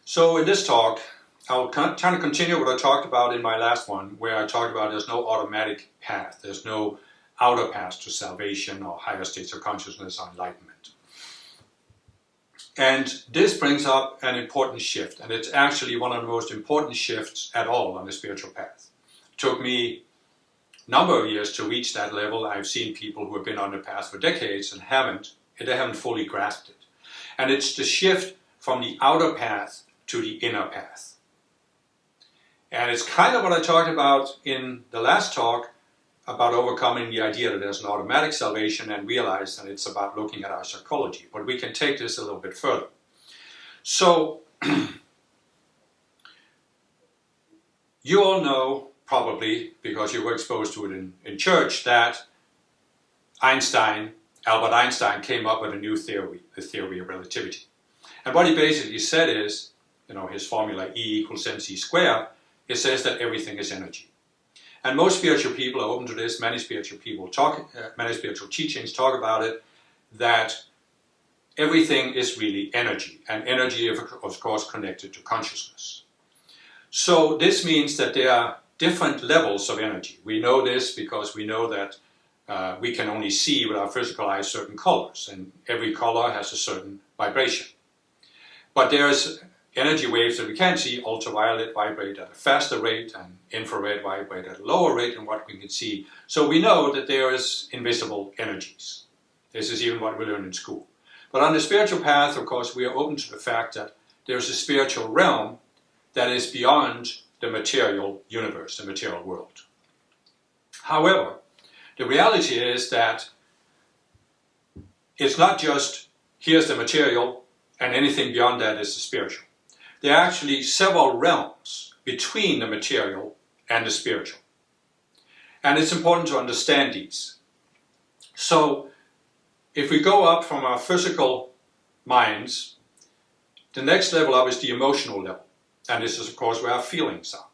So in this talk, I'll kind of continue what I talked about in my last one, where I talked about there's no automatic path. There's no outer path to salvation or higher states of consciousness or enlightenment. And this brings up an important shift, and it's actually one of the most important shifts at all on the spiritual path. It took me a number of years to reach that level. I've seen people who have been on the path for decades and they haven't fully grasped it. And it's the shift from the outer path to the inner path. And it's kind of what I talked about in the last talk about overcoming the idea that there's an automatic salvation and realize that it's about looking at our psychology. But we can take this a little bit further. So, you all know, probably, because you were exposed to it in church, that Albert Einstein came up with a new theory, the theory of relativity. And what he basically said is, his formula E equals mc squared, it says that everything is energy. And most spiritual people are open to this. Many spiritual teachings talk about it, that everything is really energy, and energy is of course connected to consciousness. So this means that there are different levels of energy. We know this because we know that we can only see with our physical eyes certain colors, and every color has a certain vibration. But there's energy waves that we can't see. Ultraviolet vibrate at a faster rate, and infrared vibrate at a lower rate than what we can see. So we know that there is invisible energies. This is even what we learn in school. But on the spiritual path, of course, we are open to the fact that there's a spiritual realm that is beyond the material universe, the material world. However, the reality is that it's not just here's the material and anything beyond that is the spiritual. There are actually several realms between the material and the spiritual. And it's important to understand these. So, if we go up from our physical minds, the next level up is the emotional level. And this is, of course, where our feelings are.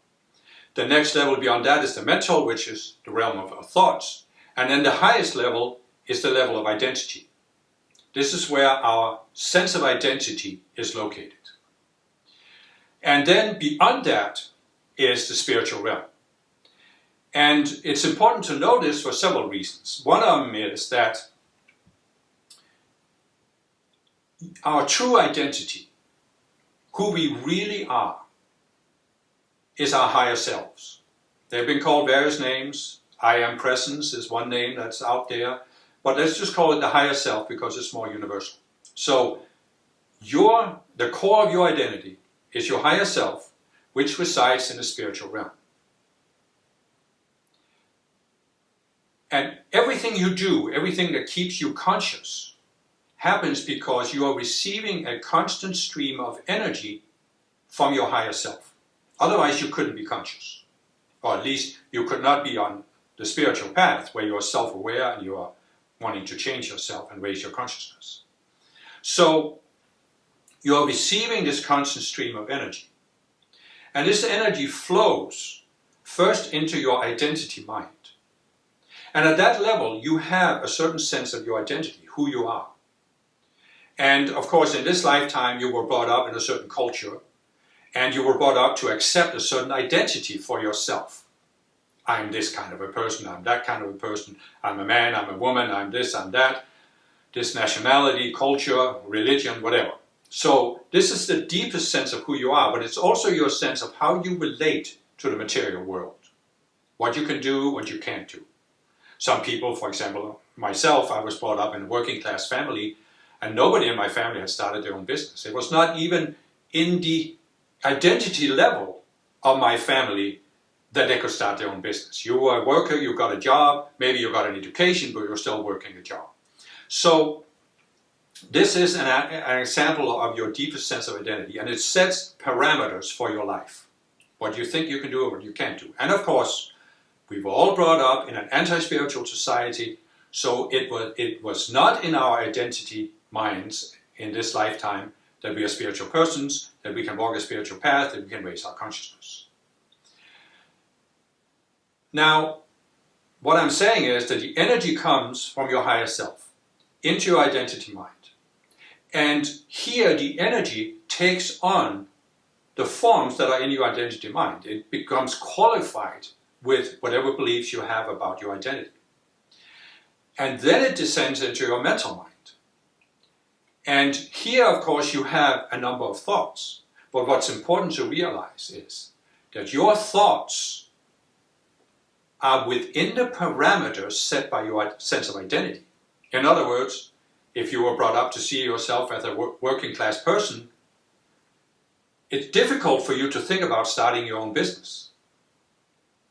The next level beyond that is the mental, which is the realm of our thoughts. And then the highest level is the level of identity. This is where our sense of identity is located. And then beyond that is the spiritual realm. And it's important to know this for several reasons. One of them is that our true identity, who we really are, is our higher selves. They've been called various names. I am presence is one name that's out there. But let's just call it the higher self because it's more universal. So the core of your identity is your higher self, which resides in the spiritual realm. And everything you do, everything that keeps you conscious, happens because you are receiving a constant stream of energy from your higher self. Otherwise, you couldn't be conscious. Or at least you could not be on the spiritual path where you are self-aware and you are wanting to change yourself and raise your consciousness. So, you are receiving this constant stream of energy. And this energy flows first into your identity mind. And at that level, you have a certain sense of your identity, who you are. And of course, in this lifetime, you were brought up in a certain culture, and you were brought up to accept a certain identity for yourself. I'm this kind of a person, I'm that kind of a person, I'm a man, I'm a woman, I'm this, I'm that, this nationality, culture, religion, whatever. So this is the deepest sense of who you are, but it's also your sense of how you relate to the material world. What you can do, what you can't do. Some people, for example, myself, I was brought up in a working class family, and nobody in my family had started their own business. It was not even in the identity level of my family that they could start their own business. You were a worker, you got a job, maybe you got an education, but you're still working a job. So this is an example of your deepest sense of identity, and it sets parameters for your life. What you think you can do and what you can't do. And of course, we were all brought up in an anti-spiritual society, so it was not in our identity minds in this lifetime that we are spiritual persons, that we can walk a spiritual path, that we can raise our consciousness. Now, what I'm saying is that the energy comes from your higher self into your identity mind. And here the energy takes on the forms that are in your identity mind. It becomes qualified with whatever beliefs you have about your identity. And then it descends into your mental mind. And here, of course, you have a number of thoughts. But what's important to realize is that your thoughts are within the parameters set by your sense of identity. In other words, if you were brought up to see yourself as a working class person, it's difficult for you to think about starting your own business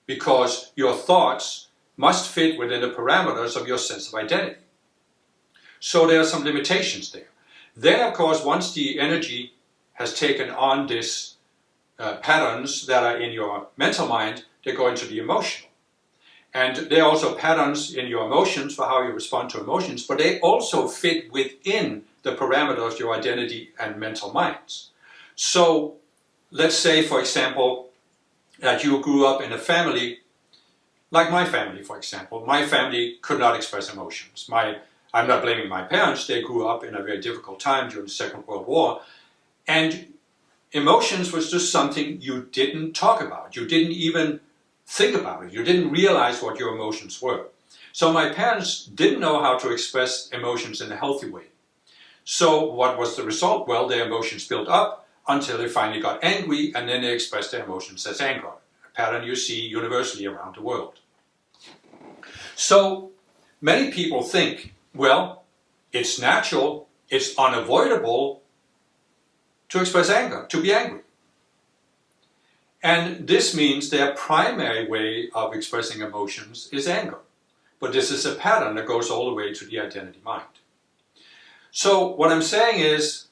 because your thoughts must fit within the parameters of your sense of identity. So there are some limitations there. Then, of course, once the energy has taken on these patterns that are in your mental mind, they go into the emotional. And there are also patterns in your emotions for how you respond to emotions, but they also fit within the parameters of your identity and mental minds. So let's say, for example, that you grew up in a family, like my family, for example. My family could not express emotions. I'm not blaming my parents. They grew up in a very difficult time during the Second World War. And emotions was just something you didn't talk about. You didn't even think about it. You didn't realize what your emotions were. So my parents didn't know how to express emotions in a healthy way. So what was the result? Well, their emotions built up until they finally got angry, and then they expressed their emotions as anger, a pattern you see universally around the world. So many people think, well, it's natural, it's unavoidable to express anger, to be angry. And this means their primary way of expressing emotions is anger. But this is a pattern that goes all the way to the identity mind. So what I'm saying is,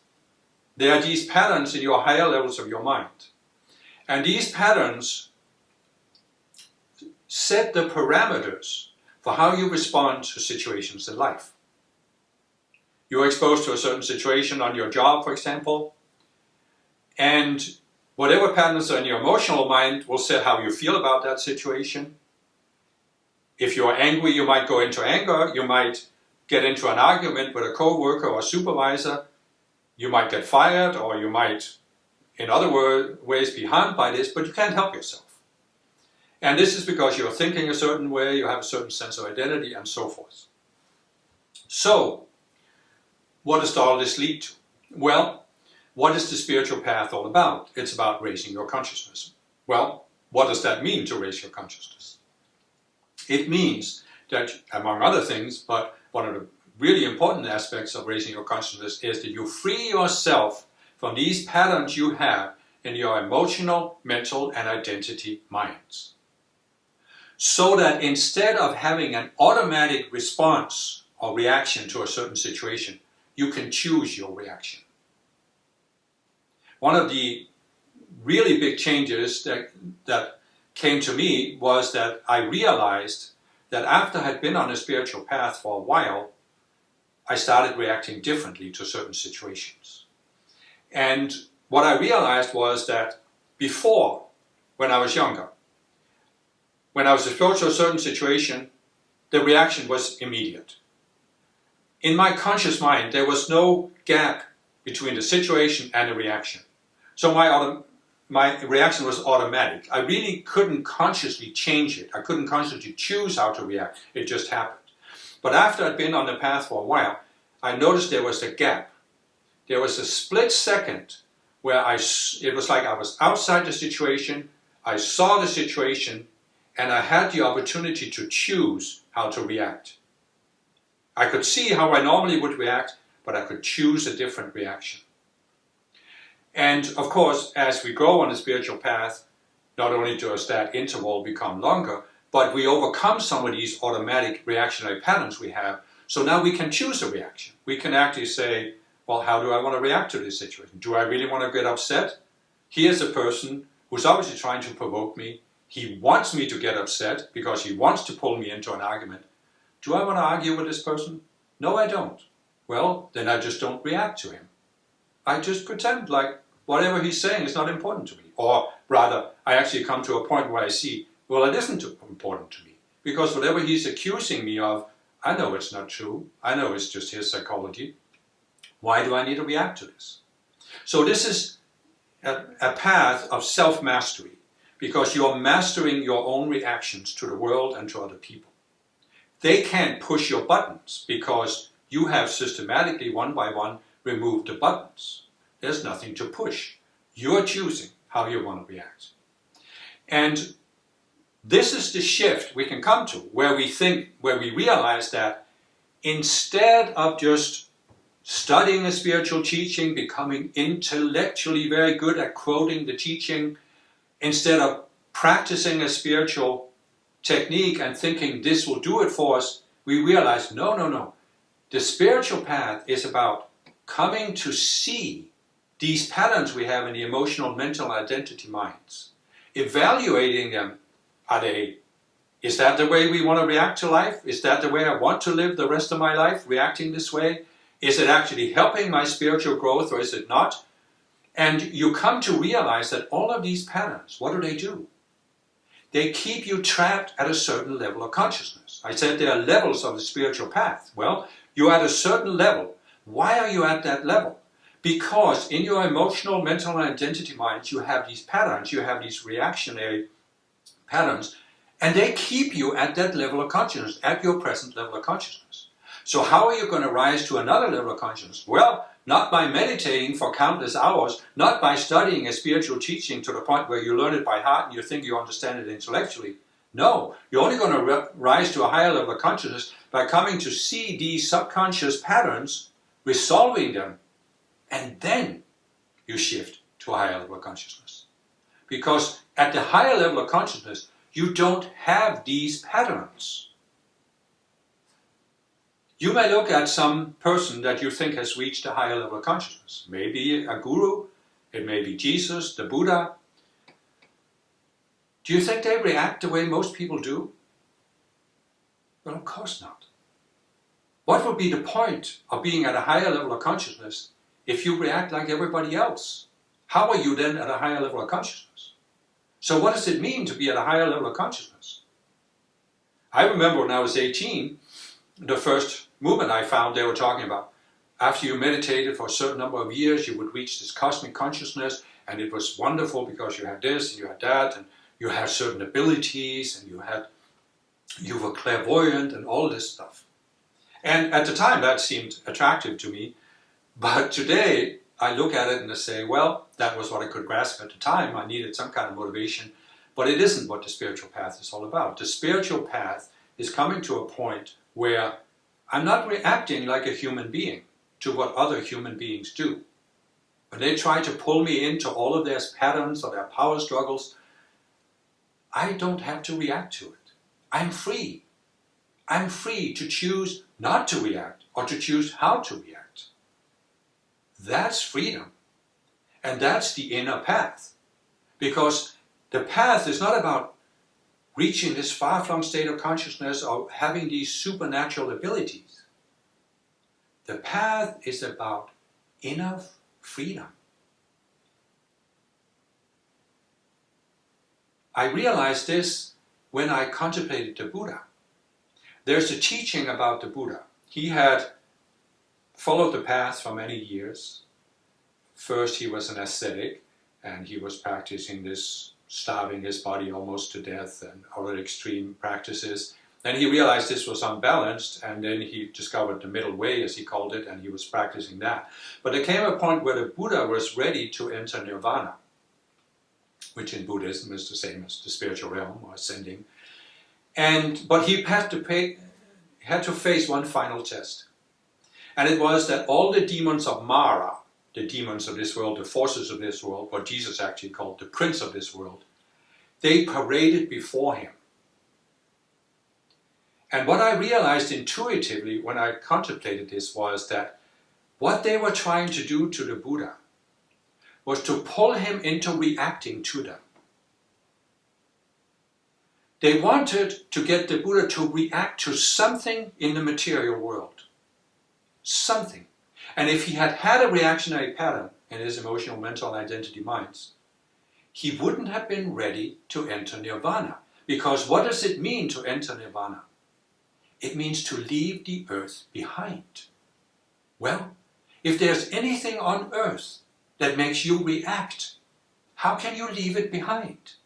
there are these patterns in your higher levels of your mind. And these patterns set the parameters for how you respond to situations in life. You're exposed to a certain situation on your job, for example, and whatever patterns are in your emotional mind will set how you feel about that situation. If you're angry, you might go into anger. You might get into an argument with a coworker or a supervisor. You might get fired, or you might, in other ways, be harmed by this, but you can't help yourself. And this is because you're thinking a certain way, you have a certain sense of identity, and so forth. So, what does all this lead to? Well, what is the spiritual path all about? It's about raising your consciousness. Well, what does that mean to raise your consciousness? It means that, among other things, but one of the really important aspects of raising your consciousness is that you free yourself from these patterns you have in your emotional, mental, and identity minds. So that instead of having an automatic response or reaction to a certain situation, you can choose your reaction. One of the really big changes that came to me was that I realized that after I had been on a spiritual path for a while, I started reacting differently to certain situations. And what I realized was that before, when I was younger, when I was exposed to a certain situation, the reaction was immediate. In my conscious mind, there was no gap between the situation and the reaction. So my reaction was automatic. I really couldn't consciously change it. I couldn't consciously choose how to react. It just happened. But after I'd been on the path for a while, I noticed there was a gap. There was a split second where it was like I was outside the situation, I saw the situation, and I had the opportunity to choose how to react. I could see how I normally would react, but I could choose a different reaction. And of course, as we grow on the spiritual path, not only does that interval become longer, but we overcome some of these automatic reactionary patterns we have. So now we can choose a reaction. We can actually say, well, how do I want to react to this situation? Do I really want to get upset? Here's a person who's obviously trying to provoke me. He wants me to get upset because he wants to pull me into an argument. Do I want to argue with this person? No, I don't. Well, then I just don't react to him. I just pretend like whatever he's saying is not important to me. Or rather, I actually come to a point where I see, well, it isn't important to me. Because whatever he's accusing me of, I know it's not true. I know it's just his psychology. Why do I need to react to this? So this is a path of self-mastery, because you're mastering your own reactions to the world and to other people. They can't push your buttons because you have systematically, one by one, removed the buttons. There's nothing to push. You're choosing how you want to react. And this is the shift we can come to, where we realize that instead of just studying a spiritual teaching, becoming intellectually very good at quoting the teaching, instead of practicing a spiritual technique and thinking this will do it for us, we realize, no. The spiritual path is about coming to see these patterns we have in the emotional, mental, identity minds, evaluating them. Is that the way we want to react to life? Is that the way I want to live the rest of my life, reacting this way? Is it actually helping my spiritual growth, or is it not? And you come to realize that all of these patterns, what do? They keep you trapped at a certain level of consciousness. I said there are levels of the spiritual path. Well, you're at a certain level. Why are you at that level? Because in your emotional, mental, and identity minds, you have these patterns, you have these reactionary patterns, and they keep you at that level of consciousness, at your present level of consciousness. So how are you going to rise to another level of consciousness? Well, not by meditating for countless hours, not by studying a spiritual teaching to the point where you learn it by heart and you think you understand it intellectually. No, you're only going to rise to a higher level of consciousness by coming to see these subconscious patterns, resolving them, and then you shift to a higher level of consciousness. Because at the higher level of consciousness, you don't have these patterns. You may look at some person that you think has reached a higher level of consciousness. Maybe a guru, it may be Jesus, the Buddha. Do you think they react the way most people do? Well, of course not. What would be the point of being at a higher level of consciousness if you react like everybody else? How are you then at a higher level of consciousness? So what does it mean to be at a higher level of consciousness? I remember when I was 18, the first movement I found, they were talking about after you meditated for a certain number of years, you would reach this cosmic consciousness, and it was wonderful because you had this and you had that, and you had certain abilities, and you were clairvoyant and all this stuff. And at the time that seemed attractive to me, but today I look at it and I say, well, that was what I could grasp at the time. I needed some kind of motivation, but it isn't what the spiritual path is all about. The spiritual path is coming to a point where I'm not reacting like a human being to what other human beings do. When they try to pull me into all of their patterns or their power struggles, I don't have to react to it. I'm free. I'm free to choose not to react or to choose how to react. That's freedom. And that's the inner path. Because the path is not about reaching this far-flung state of consciousness or having these supernatural abilities. The path is about inner freedom. I realized this when I contemplated the Buddha. There's a teaching about the Buddha. He had followed the path for many years. First he was an ascetic, and he was practicing this, starving his body almost to death and other extreme practices. Then he realized this was unbalanced, and then he discovered the middle way, as he called it, and he was practicing that. But there came a point where the Buddha was ready to enter nirvana, which in Buddhism is the same as the spiritual realm or ascending. But he had to face one final test. And it was that all the demons of Mara, the demons of this world, the forces of this world, what Jesus actually called the prince of this world, they paraded before him. And what I realized intuitively when I contemplated this was that what they were trying to do to the Buddha was to pull him into reacting to them. They wanted to get the Buddha to react to something in the material world. Something. And if he had had a reactionary pattern in his emotional, mental, and identity minds, he wouldn't have been ready to enter nirvana. Because what does it mean to enter nirvana? It means to leave the earth behind. Well, if there's anything on earth that makes you react How can you leave it behind?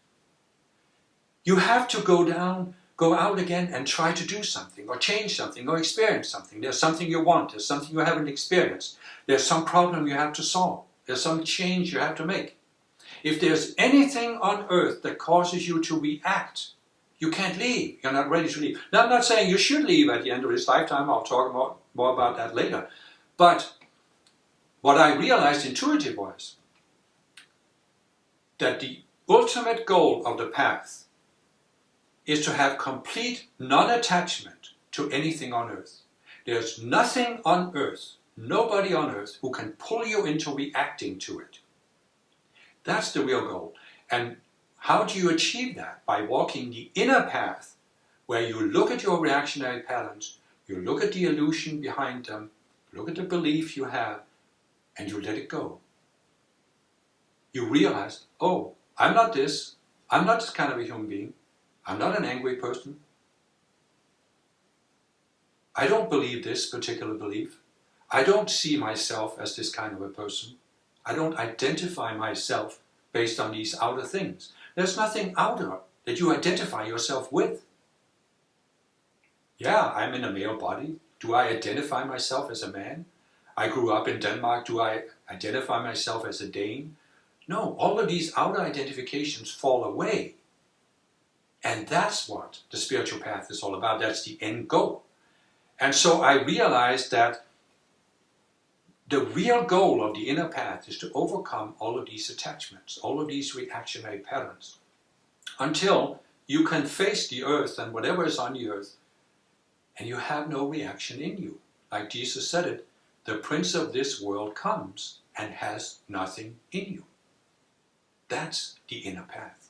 You have to go out again and try to do something, or change something, or experience something. There's something you want, there's something you haven't experienced, there's some problem you have to solve, there's some change you have to make. If there's anything on earth that causes you to react, you can't leave. You're not ready to leave. Now, I'm not saying you should leave at the end of this lifetime. I'll talk more about that later. But what I realized intuitively was that the ultimate goal of the path is to have complete non-attachment to anything on earth. There's nothing on earth, nobody on earth, who can pull you into reacting to it. That's the real goal. And how do you achieve that? By walking the inner path, where you look at your reactionary patterns, you look at the illusion behind them, look at the belief you have, and you let it go. You realize, oh, I'm not this kind of a human being. I'm not an angry person. I don't believe this particular belief. I don't see myself as this kind of a person. I don't identify myself based on these outer things. There's nothing outer that you identify yourself with. Yeah, I'm in a male body. Do I identify myself as a man? I grew up in Denmark. Do I identify myself as a Dane? No, all of these outer identifications fall away. And that's what the spiritual path is all about. That's the end goal. And so I realized that the real goal of the inner path is to overcome all of these attachments, all of these reactionary patterns, until you can face the earth and whatever is on the earth, and you have no reaction in you. Like Jesus said it, the prince of this world comes and has nothing in you. That's the inner path.